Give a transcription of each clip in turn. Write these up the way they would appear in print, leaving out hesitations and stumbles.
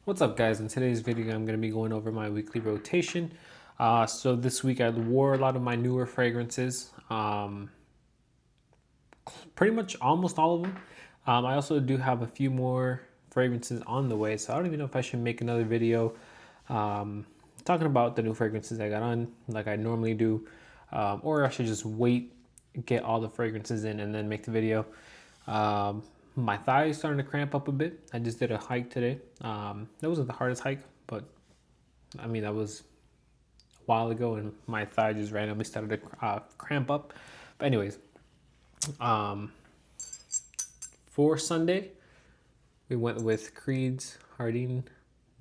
What's up, guys? In today's video, I'm going to be going over my weekly rotation. So this week I wore a lot of my newer fragrances, pretty much almost all of them. I also do have a few more fragrances on the way, so I don't even know if I should make another video talking about the new fragrances I got on like I normally do, or I should just wait, get all the fragrances in, and then make the video. My thigh is starting to cramp up a bit. I just did a hike today. That wasn't the hardest hike, but I mean, that was a while ago, and my thigh just randomly started to cramp up. But anyways, for Sunday, we went with Creed's Jardin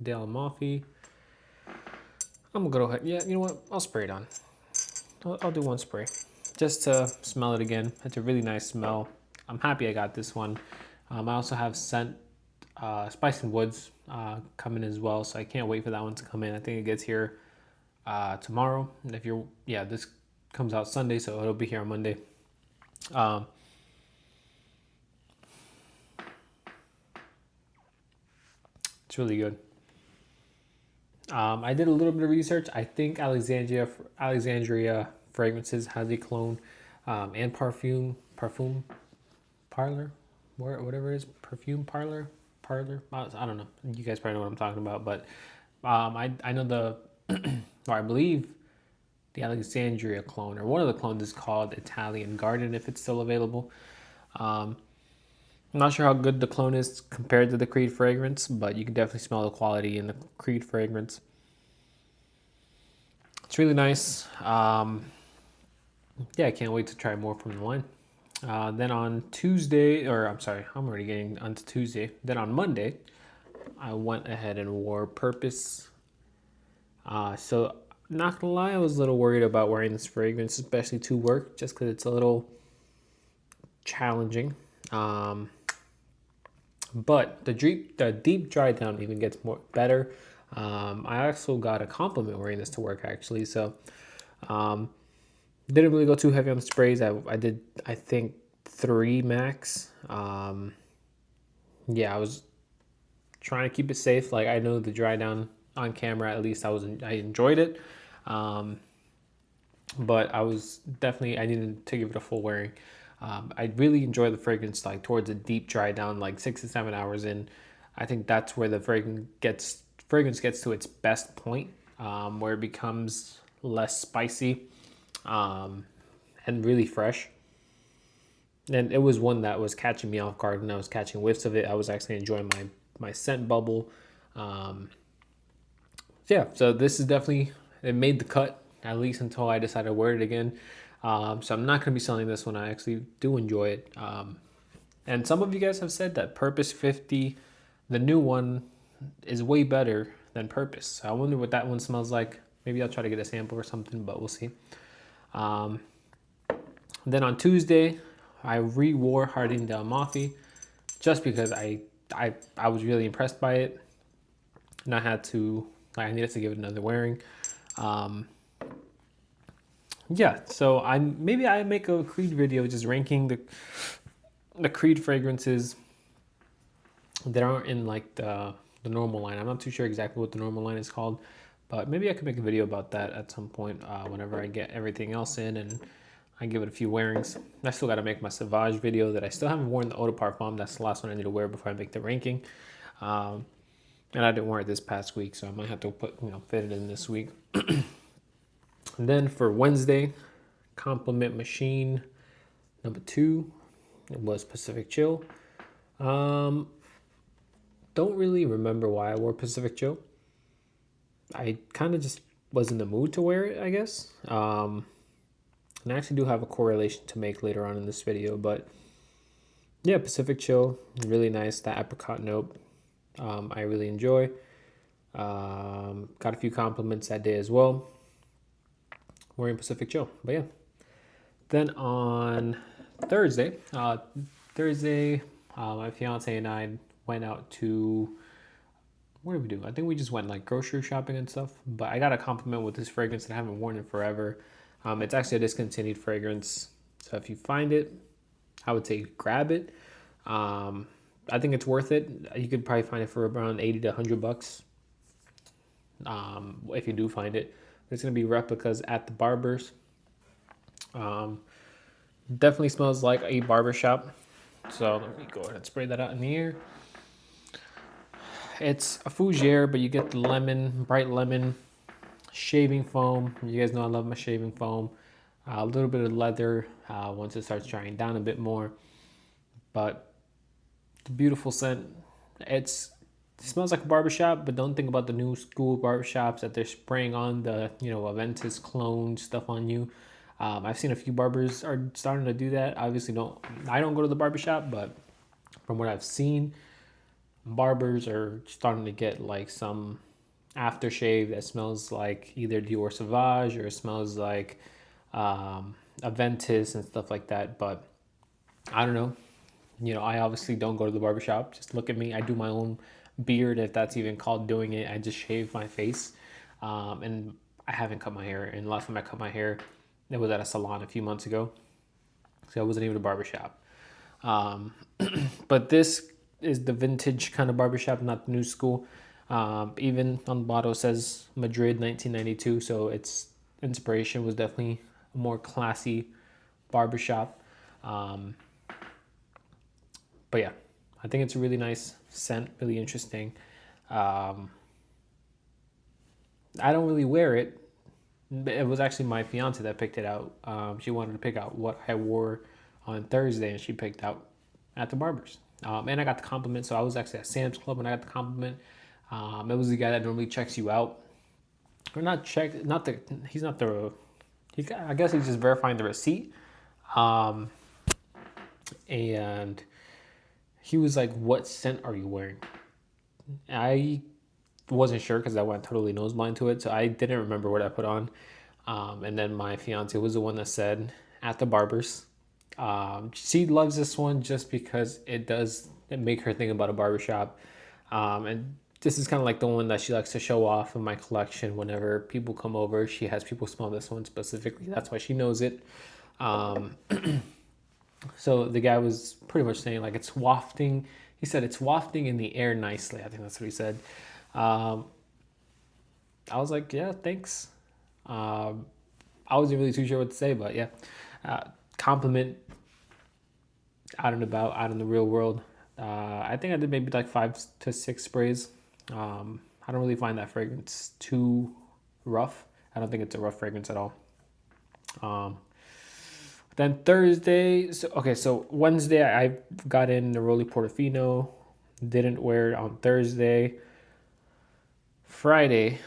del Amalfi. I'm gonna go ahead. Yeah, you know what? I'll spray it on. I'll do one spray just to smell it again. It's a really nice smell. I'm happy I got this one. I also have scent Spice and Woods coming as well, so I can't wait for that one to come in. I think it gets here tomorrow. And if you're, this comes out Sunday, so it'll be here on Monday. It's really good. I did a little bit of research. I think Alexandria Fragrances has a cologne and parfum parlor, whatever it is, perfume parlor. I don't know. You guys probably know what I'm talking about, but I know or I believe the Alexandria clone, or one of the clones, is called Italian Garden, if it's still available. I'm not sure how good the clone is compared to the Creed fragrance, but you can definitely smell the quality in the Creed fragrance. It's really nice. I can't wait to try more from the line. Then on Tuesday, or I'm sorry, I'm already getting onto Tuesday. Then on Monday, I went ahead and wore Purpose. So not gonna lie, I was a little worried about wearing this fragrance, especially to work, just because it's a little challenging. But the deep dry down even gets better. I also got a compliment wearing this to work, actually. So didn't really go too heavy on the sprays. I did, I think, 3 max. I was trying to keep it safe. Like, I know the dry down on camera, at least I enjoyed it. But I needed to give it a full wearing. I really enjoy the fragrance, like towards a deep dry down, like 6 to 7 hours in. I think that's where the fragrance gets to its best point, where it becomes less spicy and really fresh. And it was one that was catching me off guard, and I was catching whiffs of it. I was actually enjoying my scent bubble. So this is definitely, it made the cut, at least until I decided to wear it again. So I'm not going to be selling this one. I actually do enjoy it. And some of you guys have said that Purpose 50, the new one, is way better than Purpose. So I wonder what that one smells like. Maybe I'll try to get a sample or something, but we'll see. Then on Tuesday, I re-wore Jardin del Amalfi just because I was really impressed by it, and I needed to give it another wearing. So maybe I make a Creed video just ranking the Creed fragrances that aren't in like the normal line. I'm not too sure exactly what the normal line is called, but maybe I could make a video about that at some point whenever I get everything else in and I give it a few wearings. I still got to make my Sauvage video that I still haven't worn, the Eau de Parfum. That's the last one I need to wear before I make the ranking. And I didn't wear it this past week, so I might have to fit it in this week. And then for Wednesday, Compliment Machine number 2, it was Pacific Chill. Don't really remember why I wore Pacific Chill. I kind of just was in the mood to wear it, I guess. And I actually do have a correlation to make later on in this video, but yeah, Pacific Chill, really nice. That apricot note, I really enjoy. Got a few compliments that day as well, wearing Pacific Chill. But yeah, then on Thursday, my fiance and I went out to, what did we do? I think we just went like grocery shopping and stuff. But I got a compliment with this fragrance that I haven't worn in forever. It's actually a discontinued fragrance, so if you find it, I would say grab it. I think it's worth it. You could probably find it for around 80 to $100 if you do find it. There's gonna be replicas at the barbers. Definitely smells like a barbershop. So let me go ahead and spray that out in the air. It's a fougere, but you get the lemon, bright lemon, shaving foam. You guys know I love my shaving foam. A little bit of leather once it starts drying down a bit more. But the beautiful scent. It smells like a barbershop, but don't think about the new school barbershops that they're spraying on the, Aventus clone stuff on you. I've seen a few barbers are starting to do that. Obviously, I don't go to the barbershop, but from what I've seen, barbers are starting to get like some aftershave that smells like either Dior Sauvage or it smells like Aventus and stuff like that. But I don't know. I obviously don't go to the barbershop. Just look at me. I do my own beard, if that's even called doing it. I just shave my face. And I haven't cut my hair. And the last time I cut my hair, it was at a salon a few months ago. So it wasn't even a barbershop. But this is the vintage kind of barbershop, not the new school. Even on the bottle it says Madrid 1992. So its inspiration was definitely a more classy barbershop. But yeah, I think it's a really nice scent, really interesting. I don't really wear it. It was actually my fiance that picked it out. She wanted to pick out what I wore on Thursday, and she picked out at the barber's. And I got the compliment. So I was actually at Sam's Club and I got the compliment. It was the guy that normally checks you out. Or not check, he's not the, I guess he's just verifying the receipt. And he was like, "What scent are you wearing?" I wasn't sure because I went totally nose blind to it. So I didn't remember what I put on. And then my fiance was the one that said at the barber's. She loves this one just because it make her think about a barbershop. And this is kind of like the one that she likes to show off in my collection. Whenever people come over, she has people smell this one specifically. That's why she knows it. So the guy was pretty much saying like it's wafting. He said it's wafting in the air nicely. I think that's what he said. I was like, yeah, thanks. I wasn't really too sure what to say, but yeah, compliment out and about, out in the real world. I think I did maybe like 5 to 6 sprays. I don't really find that fragrance too rough. I don't think it's a rough fragrance at all. Then Thursday, so Wednesday I got in the Rolly Portofino, didn't wear it on Thursday. Friday,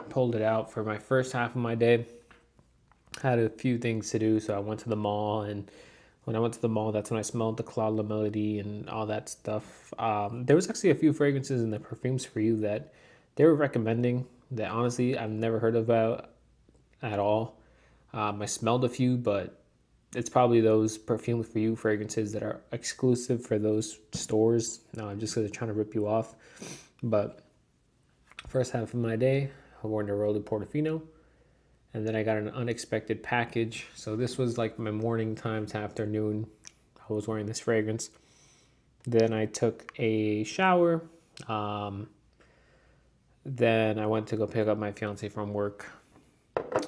pulled it out for my first half of my day. Had a few things to do, so I went to the mall, and when I went to the mall, that's when I smelled the Claude La Melody and all that stuff. There was actually a few fragrances in the Perfumes For You that they were recommending that honestly I've never heard about at all. I smelled a few, but it's probably those Perfume For You fragrances that are exclusive for those stores. Just because they're trying to rip you off. But first half of my day, I wore Neroli Portofino. And then I got an unexpected package. So this was like my morning time to afternoon. I was wearing this fragrance. Then I took a shower. Then I went to go pick up my fiance from work.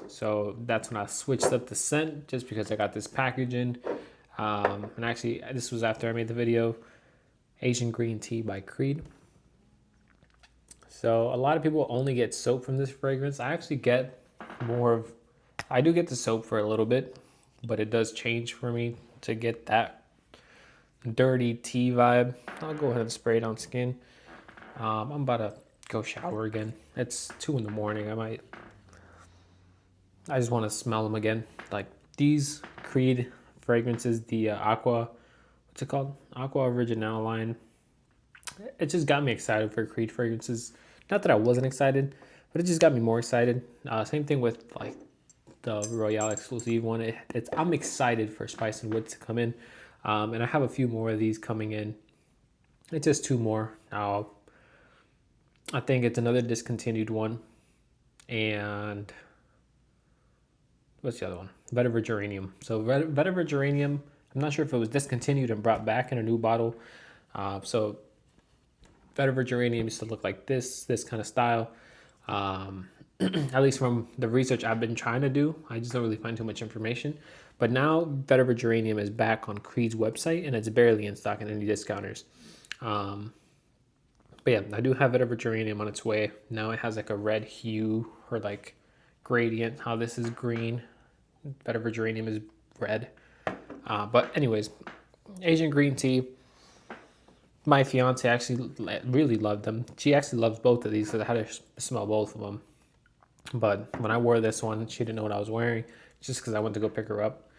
So that's when I switched up the scent just because I got this package in. And actually, this was after I made the video. Asian Green Tea by Creed. So a lot of people only get soap from this fragrance. I actually get I do get the soap for a little bit, but it does change for me to get that dirty tea vibe. I'll go ahead and spray it on skin. I'm about to go shower again. It's 2 a.m. I just want to smell them again. Like these Creed fragrances, the Aqua, what's it called? Aqua Original line. It just got me excited for Creed fragrances. Not that I wasn't excited, but it just got me more excited. Same thing with like the Royale exclusive one. I'm excited for Spice and Wood to come in. And I have a few more of these coming in. It's just 2 more. I think it's another discontinued one. And what's the other one? Vetiver Geranium. So Vetiver Geranium, I'm not sure if it was discontinued and brought back in a new bottle. So vetiver geranium used to look like this kind of style. At least from the research I've been trying to do, I just don't really find too much information. But now vetiver geranium is back on Creed's website, and it's barely in stock in any discounters. But yeah, I do have vetiver geranium on its way. Now it has like a red hue or like gradient. How this is green, vetiver geranium is red. But anyways, Asian green tea. My fiance actually really loved them. She actually loves both of these because I had to smell both of them. But when I wore this one, she didn't know what I was wearing, just because I went to go pick her up.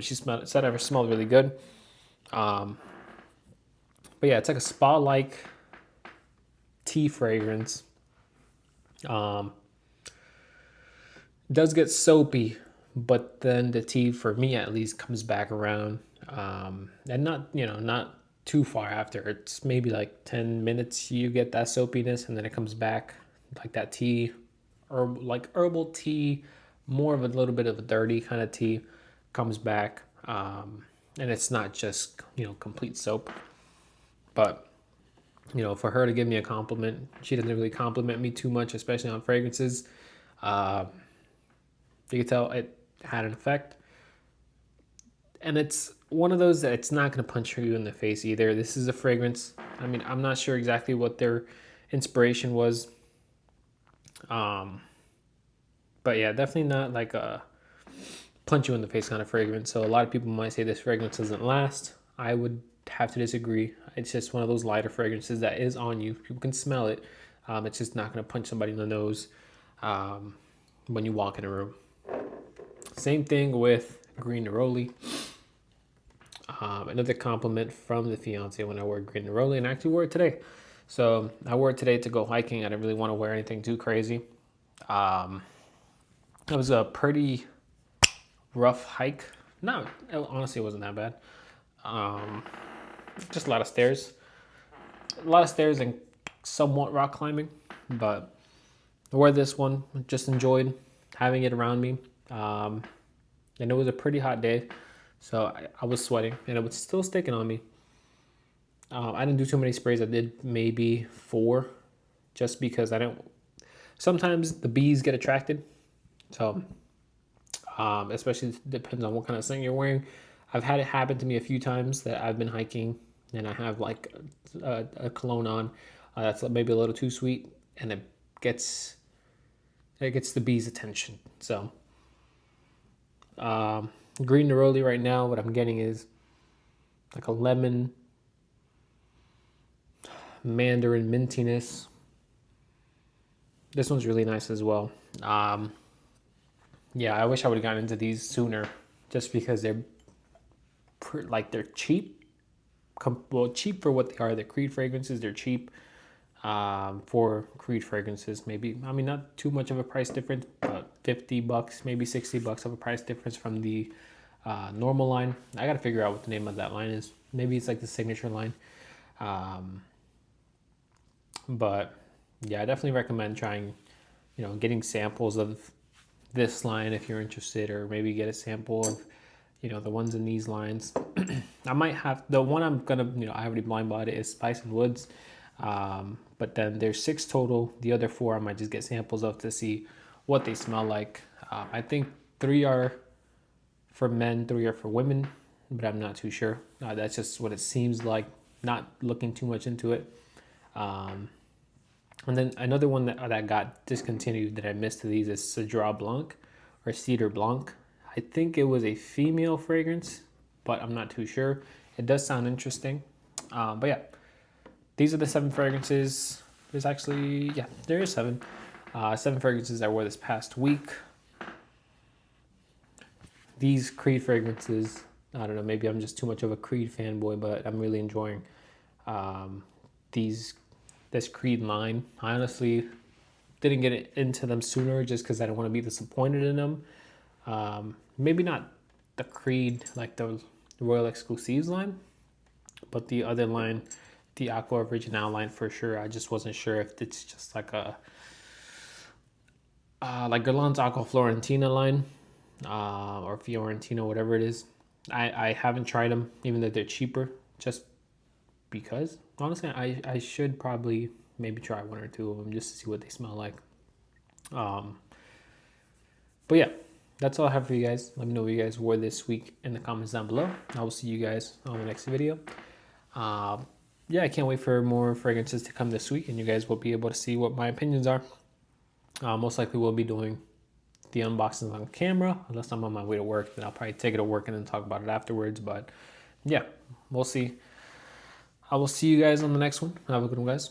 She said it smelled really good. But yeah, it's like a spa-like tea fragrance. Does get soapy, but then the tea, for me at least, comes back around. And not too far after. It's maybe like 10 minutes you get that soapiness, and then it comes back like that tea, or like herbal tea, more of a little bit of a dirty kind of tea comes back. And it's not just, complete soap. But, for her to give me a compliment, she doesn't really compliment me too much, especially on fragrances. You can tell it had an effect. And it's one of those that it's not going to punch you in the face either. This is a fragrance. I mean, I'm not sure exactly what their inspiration was. But yeah, definitely not like a punch you in the face kind of fragrance. So a lot of people might say this fragrance doesn't last. I would have to disagree. It's just one of those lighter fragrances that is on you. People can smell it. It's just not going to punch somebody in the nose when you walk in a room. Same thing with Green Neroli. Another compliment from the fiance when I wore Green Neroli, and I actually wore it today. So I wore it today to go hiking. I didn't really want to wear anything too crazy. It was a pretty rough hike. No, honestly, it wasn't that bad. Just a lot of stairs. And somewhat rock climbing. But I wore this one. Just enjoyed having it around me. And it was a pretty hot day. So I was sweating, and it was still sticking on me. I didn't do too many sprays. I did maybe 4, just because I don't. Sometimes the bees get attracted. So, especially depends on what kind of scent you're wearing. I've had it happen to me a few times that I've been hiking and I have like a cologne on that's maybe a little too sweet, and it gets the bees' attention. So, Green Neroli right now, what I'm getting is like a lemon, mandarin mintiness. This one's really nice as well. Yeah, I wish I would have gotten into these sooner, just because they're cheap. Cheap for what they are. They're Creed fragrances. They're cheap for Creed fragrances. Maybe, I mean, not too much of a price difference, but $50, maybe $60 of a price difference from the normal line. I got to figure out what the name of that line is. Maybe it's like the signature line. But yeah, I definitely recommend trying, getting samples of this line if you're interested, or maybe get a sample of, the ones in these lines. I might have the one I'm gonna, I already blind bought it, is Spice and Woods. But then there's 6 total. The other 4 I might just get samples of to see what they smell like. I think 3 are for men, 3 are for women, but I'm not too sure. That's just what it seems like, not looking too much into it. And then another one that got discontinued that I missed of these is Cedar Blanc, or Cedar Blanc. I think it was a female fragrance, but I'm not too sure. It does sound interesting. But yeah, these are the 7 fragrances. There's actually, yeah, there is 7. 7 fragrances I wore this past week. These Creed fragrances, I don't know, maybe I'm just too much of a Creed fanboy, but I'm really enjoying this Creed line. I honestly didn't get into them sooner just because I don't want to be disappointed in them. Maybe not the Creed, like the Royal Exclusives line, but the other line, the Aqua Original line for sure. I just wasn't sure if it's just like a like Guerlain's Aqua Florentina line, or Fiorentino, whatever it is. I haven't tried them, even though they're cheaper, just because honestly, I should probably maybe try one or two of them just to see what they smell like. But yeah, that's all I have for you guys. Let me know what you guys wore this week in the comments down below. I will see you guys on the next video. Yeah, I can't wait for more fragrances to come this week, and you guys will be able to see what my opinions are. Most likely we'll be doing the unboxings on camera, unless I'm on my way to work. Then I'll probably take it to work and then talk about it afterwards. But yeah, we'll see. I will see you guys on the next one. Have a good one, guys.